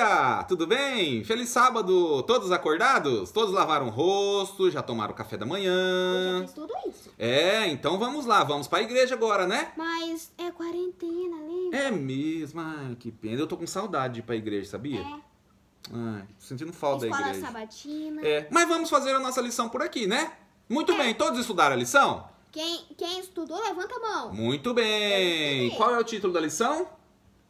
dia! Tudo bem? Feliz sábado! Todos acordados? Todos lavaram o rosto, já tomaram café da Eu manhã? já fiz tudo isso. Então vamos lá, vamos pra igreja agora, né? Mas é quarentena, lembra? É mesmo, ai, que pena. Eu tô com saudade de ir pra igreja, sabia? Ai, tô sentindo falta da Escola igreja. sabatina. Mas vamos fazer a nossa lição por aqui, né? Muito bem, todos estudaram a lição? Quem estudou, levanta a mão. Muito bem! Qual é o título da lição?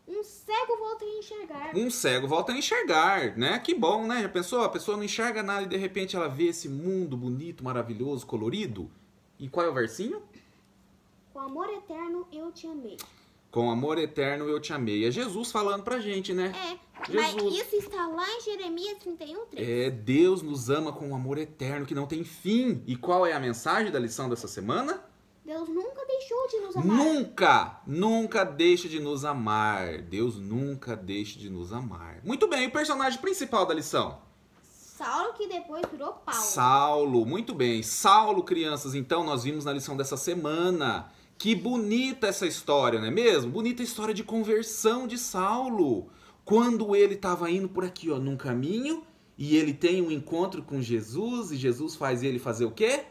Um cego volta a enxergar. Um cego volta a enxergar, né? Que bom, né? Já pensou? A pessoa não enxerga nada e de repente ela vê esse mundo bonito, maravilhoso, colorido. E qual é o versinho? Com amor eterno eu te amei. Com amor eterno eu te amei. É Jesus falando pra gente, né? Mas Jesus. isso está lá em Jeremias 31:3. Deus nos ama com um amor eterno que não tem fim. E qual é a mensagem da lição dessa semana? Deus nunca deixou de nos amar. Nunca deixa de nos amar. Deus nunca deixa de nos amar. Muito bem, o personagem principal da lição? Saulo, que depois virou Paulo. Saulo, muito bem. Saulo, crianças, então nós vimos na lição dessa semana. Que bonita essa história, não é mesmo? Bonita história de conversão de Saulo. Quando ele estava indo por aqui, ó, num caminho, e ele tem um encontro com Jesus, e Jesus faz ele fazer o quê?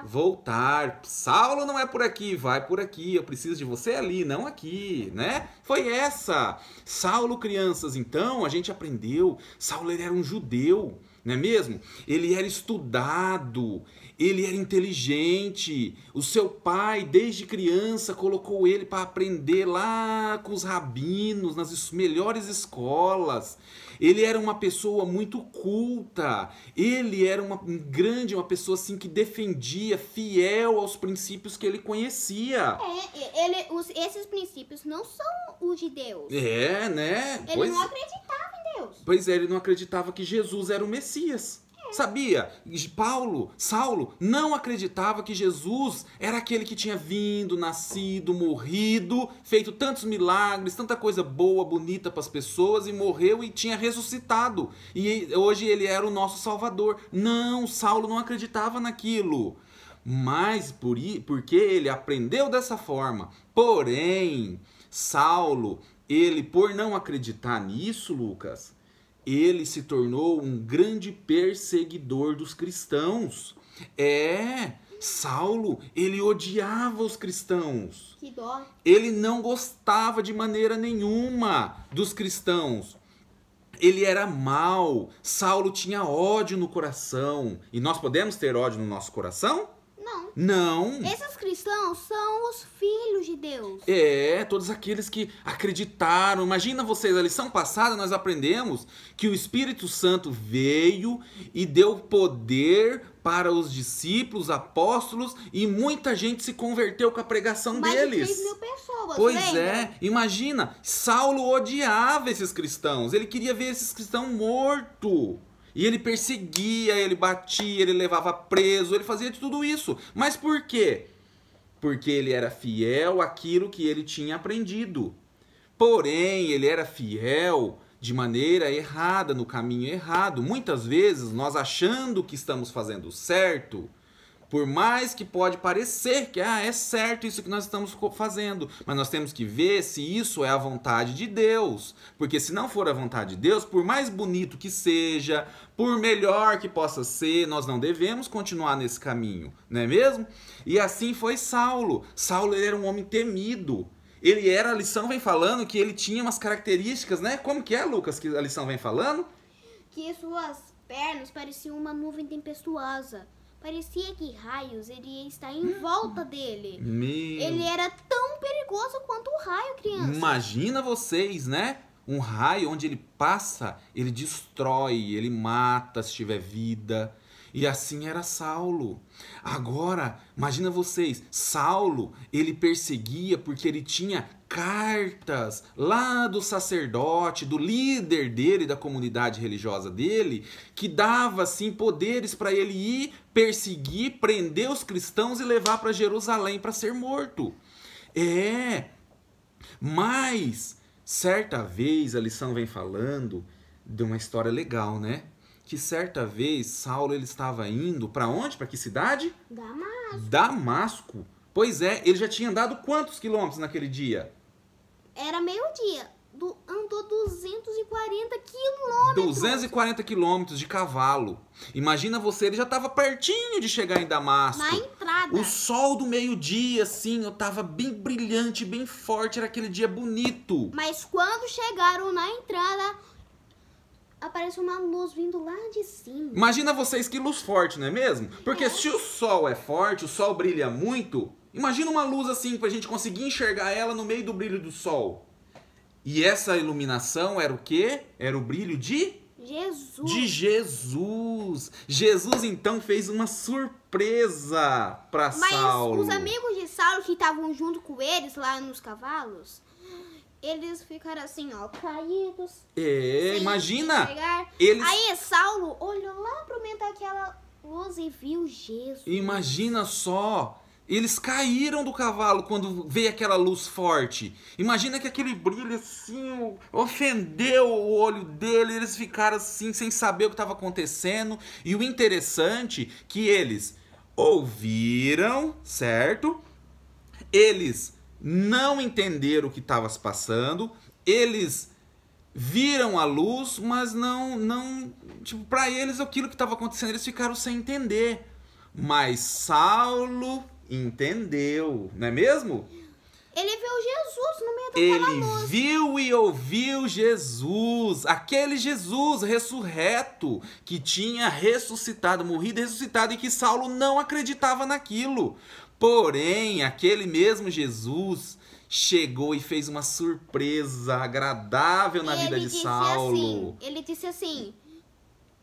Voltar. Saulo não é por aqui, vai por aqui. Eu preciso de você ali, não aqui, né? Foi essa. Saulo, crianças, então, a gente aprendeu. Saulo, ele era um judeu, não é mesmo? Ele era estudado, ele era inteligente. O seu pai, desde criança, colocou ele para aprender lá com os rabinos, nas melhores escolas. Ele era uma pessoa muito culta. Ele era uma pessoa assim que defendia, fiel aos princípios que ele conhecia. Esses princípios não são os de Deus. Né? Ele não acreditava em Deus. Pois é, ele não acreditava que Jesus era o Messias. Sabia? Saulo não acreditava que Jesus era aquele que tinha vindo, nascido, morrido, feito tantos milagres, tanta coisa boa, bonita para as pessoas e morreu e tinha ressuscitado. E hoje ele era o nosso Salvador. Não, Saulo não acreditava naquilo. Mas porque ele aprendeu dessa forma. Porém, Saulo, ele por não acreditar nisso, Lucas, ele se tornou um grande perseguidor dos cristãos. Saulo, ele odiava os cristãos. Que dó. Ele não gostava de maneira nenhuma dos cristãos. Ele era mau. Saulo tinha ódio no coração. E nós podemos ter ódio no nosso coração? Não. Esses cristãos são os filhos de Deus. Todos aqueles que acreditaram. Imagina vocês, a lição passada nós aprendemos que o Espírito Santo veio e deu poder para os discípulos, apóstolos, e muita gente se converteu com a pregação deles. Mais de 3.000 pessoas, Pois lembra? Imagina, Saulo odiava esses cristãos. Ele queria ver esses cristãos mortos. E ele perseguia, ele batia, ele levava preso, ele fazia de tudo isso. Mas por quê? Porque ele era fiel àquilo que ele tinha aprendido. Porém, ele era fiel de maneira errada, no caminho errado. Muitas vezes, nós achando que estamos fazendo certo, por mais que pode parecer que é certo isso que nós estamos fazendo, mas nós temos que ver se isso é a vontade de Deus. Porque se não for a vontade de Deus, por mais bonito que seja, por melhor que possa ser, nós não devemos continuar nesse caminho, não é mesmo? E assim foi Saulo. Saulo, ele era um homem temido. A lição vem falando que ele tinha umas características, né? Como que é, Lucas, que a lição vem falando? Que suas pernas pareciam uma nuvem tempestuosa. Parecia que raios iria estar em volta dele. Ele era tão perigoso quanto o raio, criança. Imagina vocês, né? Um raio onde ele passa, ele destrói, ele mata se tiver vida. E assim era Saulo. Agora, imagina vocês, Saulo, ele perseguia porque ele tinha cartas lá do sacerdote, do líder dele, da comunidade religiosa dele, que dava assim poderes para ele ir perseguir, prender os cristãos e levar para Jerusalém para ser morto. Mas certa vez a lição vem falando de uma história legal, né? Que certa vez Saulo ele estava indo para onde? Para que cidade? Damasco. Pois é, ele já tinha andado quantos quilômetros naquele dia? Era meio-dia. Andou 240 quilômetros. 240 quilômetros de cavalo. Imagina você, ele já estava pertinho de chegar em Damasco. Na entrada. O sol do meio-dia, assim, estava bem brilhante, bem forte, era aquele dia bonito. Mas quando chegaram na entrada, apareceu uma luz vindo lá de cima. Imagina vocês que luz forte, não é mesmo? Porque se o sol é forte, o sol brilha muito, imagina uma luz assim, pra gente conseguir enxergar ela no meio do brilho do sol. E essa iluminação era o quê? Era o brilho de Jesus. De Jesus. Jesus então fez uma surpresa para Saulo. Mas os amigos de Saulo que estavam junto com eles lá nos cavalos, eles ficaram assim, ó, caídos. Imagina. Eles... Aí Saulo olhou lá pro meio daquela luz e viu Jesus. Imagina só. Eles caíram do cavalo quando veio aquela luz forte. Imagina que aquele brilho assim ofendeu o olho dele. Eles ficaram assim sem saber o que estava acontecendo. E o interessante é que eles ouviram, certo? Eles não entenderam o que estava se passando. Eles viram a luz, mas não tipo, para eles aquilo que estava acontecendo, eles ficaram sem entender. Mas Saulo entendeu, não é mesmo? Ele viu Jesus no meio daquela luz. Ele viu e ouviu Jesus, aquele Jesus ressurreto, que tinha ressuscitado, morrido e ressuscitado, e que Saulo não acreditava naquilo. Porém, aquele mesmo Jesus chegou e fez uma surpresa agradável na vida de Saulo. Ele disse assim: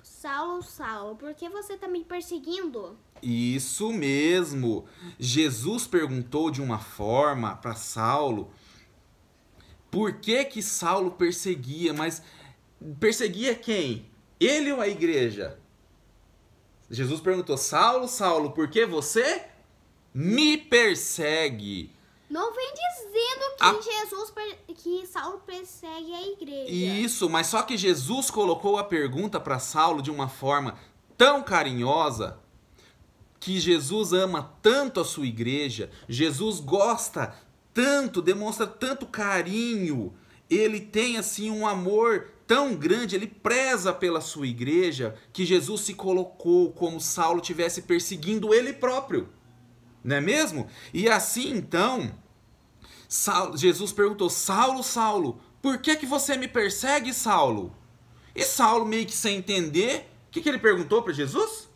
Saulo, Saulo, por que você está me perseguindo? Isso mesmo. Jesus perguntou de uma forma para Saulo por que Saulo perseguia, mas perseguia quem? Ele ou a igreja? Jesus perguntou: Saulo, Saulo, por que você me persegue? Não vem dizendo que Saulo persegue a igreja. Isso, mas só que Jesus colocou a pergunta para Saulo de uma forma tão carinhosa, que Jesus ama tanto a sua igreja, Jesus gosta tanto, demonstra tanto carinho, ele tem assim um amor tão grande, ele preza pela sua igreja, que Jesus se colocou como Saulo estivesse perseguindo ele próprio, não é mesmo? E assim então, Jesus perguntou: Saulo, Saulo, por que você me persegue, Saulo? E Saulo, meio que sem entender, o que ele perguntou para Jesus?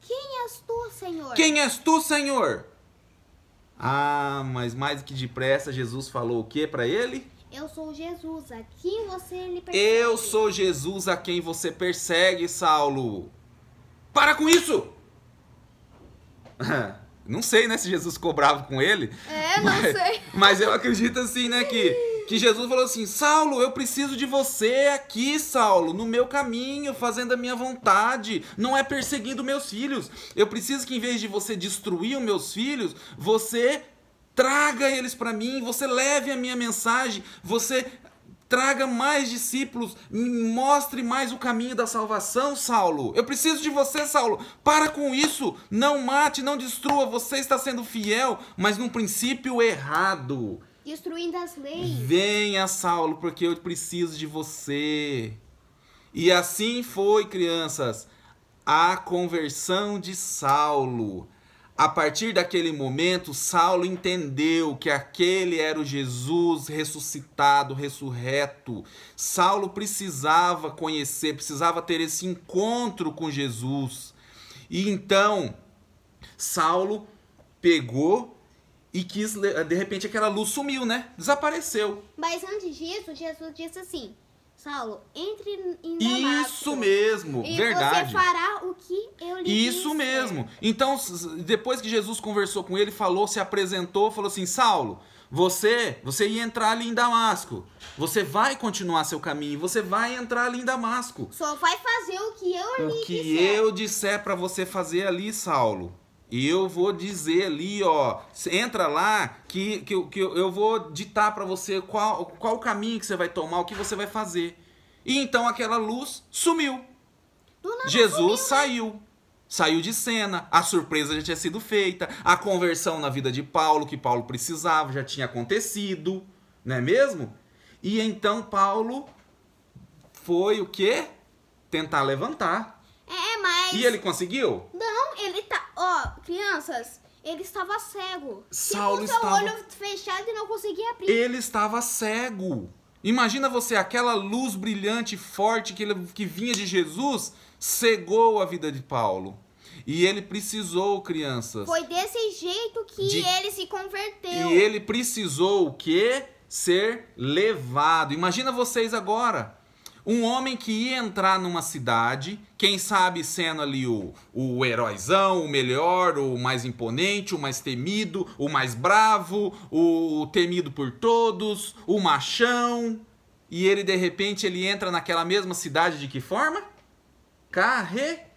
Quem és tu, Senhor? Quem és tu, Senhor? Ah, mas mais que depressa Jesus falou o que para ele? Eu sou Jesus, a quem você lhe persegue. Eu sou Jesus a quem você persegue, Saulo. Para com isso! Não sei, né, se Jesus ficou bravo com ele. Não sei. Mas eu acredito assim, né, que Jesus falou assim: Saulo, eu preciso de você aqui, Saulo, no meu caminho, fazendo a minha vontade, não é perseguindo meus filhos. Eu preciso que em vez de você destruir os meus filhos, você traga eles para mim, você leve a minha mensagem, você traga mais discípulos, mostre mais o caminho da salvação, Saulo. Eu preciso de você, Saulo. Para com isso, não mate, não destrua, você está sendo fiel, mas num princípio errado. Destruindo as leis. Venha, Saulo, porque eu preciso de você. E assim foi, crianças, a conversão de Saulo. A partir daquele momento, Saulo entendeu que aquele era o Jesus ressuscitado, ressurreto. Saulo precisava conhecer, precisava ter esse encontro com Jesus. E então, Saulo pegou e quis, de repente aquela luz sumiu, né? Desapareceu. Mas antes disso, Jesus disse assim: Saulo, entre em Damasco. Isso mesmo, e verdade. você fará o que eu lhe disse. Isso mesmo. Então, depois que Jesus conversou com ele, falou, se apresentou, falou assim: Saulo, você ia entrar ali em Damasco. Você vai continuar seu caminho, você vai entrar ali em Damasco. Só vai fazer o que eu lhe disser. O que eu disser para você fazer ali, Saulo. E eu vou dizer ali, ó, entra lá que eu vou ditar para você qual o caminho que você vai tomar, o que você vai fazer. E então aquela luz sumiu. Jesus saiu. Saiu de cena, a surpresa já tinha sido feita, a conversão na vida de Paulo, que Paulo precisava, já tinha acontecido, não é mesmo? E então Paulo foi o quê? tentar levantar. Mas... E ele conseguiu? Não, ele tá... Ó, crianças, ele estava cego. Saulo com seu estava... olho fechado e não conseguia abrir. Ele estava cego. Imagina você, aquela luz brilhante, forte que vinha de Jesus, cegou a vida de Paulo. E ele precisou, crianças... Foi desse jeito que ele se converteu. E ele precisou o quê? Ser levado. Imagina vocês agora. Um homem que ia entrar numa cidade, quem sabe sendo ali o heróizão, o melhor, o mais imponente, o mais temido, o mais bravo, o temido por todos, o machão. E ele, de repente, ele entra naquela mesma cidade de que forma? Carregado,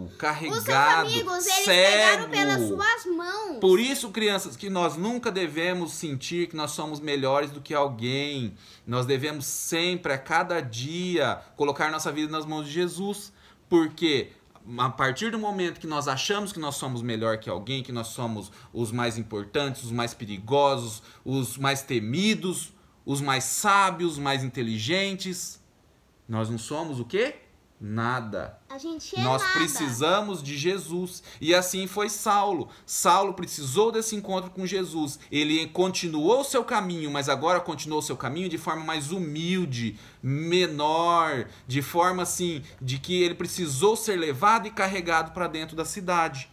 Os seus amigos, eles pegaram pelas suas mãos. Por isso, crianças, que nós nunca devemos sentir que nós somos melhores do que alguém. Nós devemos sempre, a cada dia, colocar nossa vida nas mãos de Jesus. Porque a partir do momento que nós achamos que nós somos melhor que alguém, que nós somos os mais importantes, os mais perigosos, os mais temidos, os mais sábios, os mais inteligentes, nós não somos o quê? Nada. A gente Nós nada. precisamos de Jesus. E assim foi Saulo. Saulo precisou desse encontro com Jesus. Ele continuou seu caminho, mas agora continuou seu caminho de forma mais humilde, menor, de forma assim, de que ele precisou ser levado e carregado para dentro da cidade.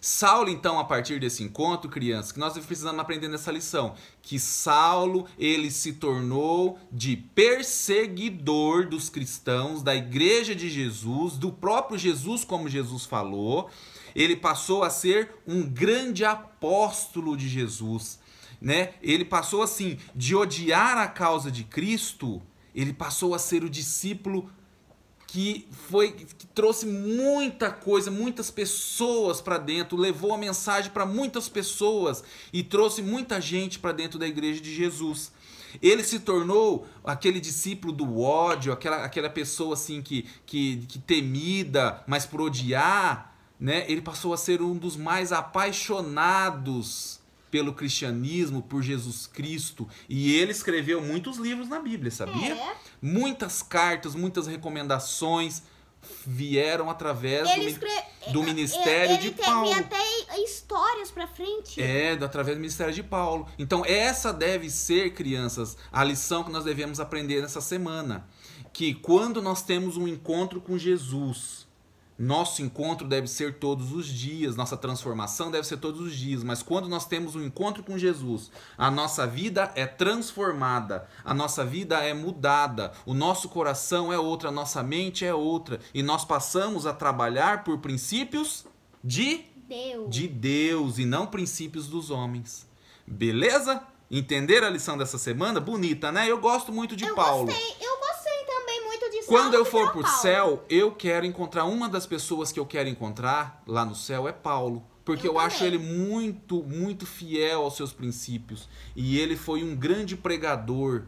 Saulo, então, a partir desse encontro, crianças, que nós precisamos aprender nessa lição, que Saulo, ele se tornou de perseguidor dos cristãos, da igreja de Jesus, do próprio Jesus, como Jesus falou. Ele passou a ser um grande apóstolo de Jesus, né? Ele passou, assim, de odiar a causa de Cristo, ele passou a ser o discípulo que trouxe muita coisa, muitas pessoas para dentro, levou a mensagem para muitas pessoas e trouxe muita gente para dentro da igreja de Jesus. Ele se tornou aquele discípulo do ódio, aquela pessoa assim que temida, mas por odiar, né? Ele passou a ser um dos mais apaixonados pelo cristianismo, por Jesus Cristo. E ele escreveu muitos livros na Bíblia, sabia? Muitas cartas, muitas recomendações vieram através do ministério de Paulo. Ele teve até histórias pra frente. Através do ministério de Paulo. Então essa deve ser, crianças, a lição que nós devemos aprender nessa semana. Que quando nós temos um encontro com Jesus, nosso encontro deve ser todos os dias, nossa transformação deve ser todos os dias, mas quando nós temos um encontro com Jesus, a nossa vida é transformada, a nossa vida é mudada, o nosso coração é outro, a nossa mente é outra, e nós passamos a trabalhar por princípios de Deus e não princípios dos homens. Beleza? Entenderam a lição dessa semana? Bonita, né? Eu gosto muito de Paulo. Eu gostei também muito de Quando eu for pro céu, eu quero encontrar uma das pessoas que eu quero encontrar lá no céu é Paulo. Porque eu acho ele muito, muito fiel aos seus princípios. E ele foi um grande pregador,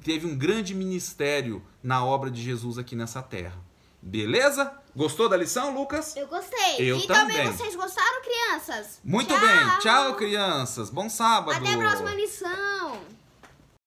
teve um grande ministério na obra de Jesus aqui nessa terra. Beleza? Gostou da lição, Lucas? Eu gostei. Eu também. Também vocês gostaram, crianças? Muito bem. Tchau, crianças. Bom sábado. Até a próxima lição.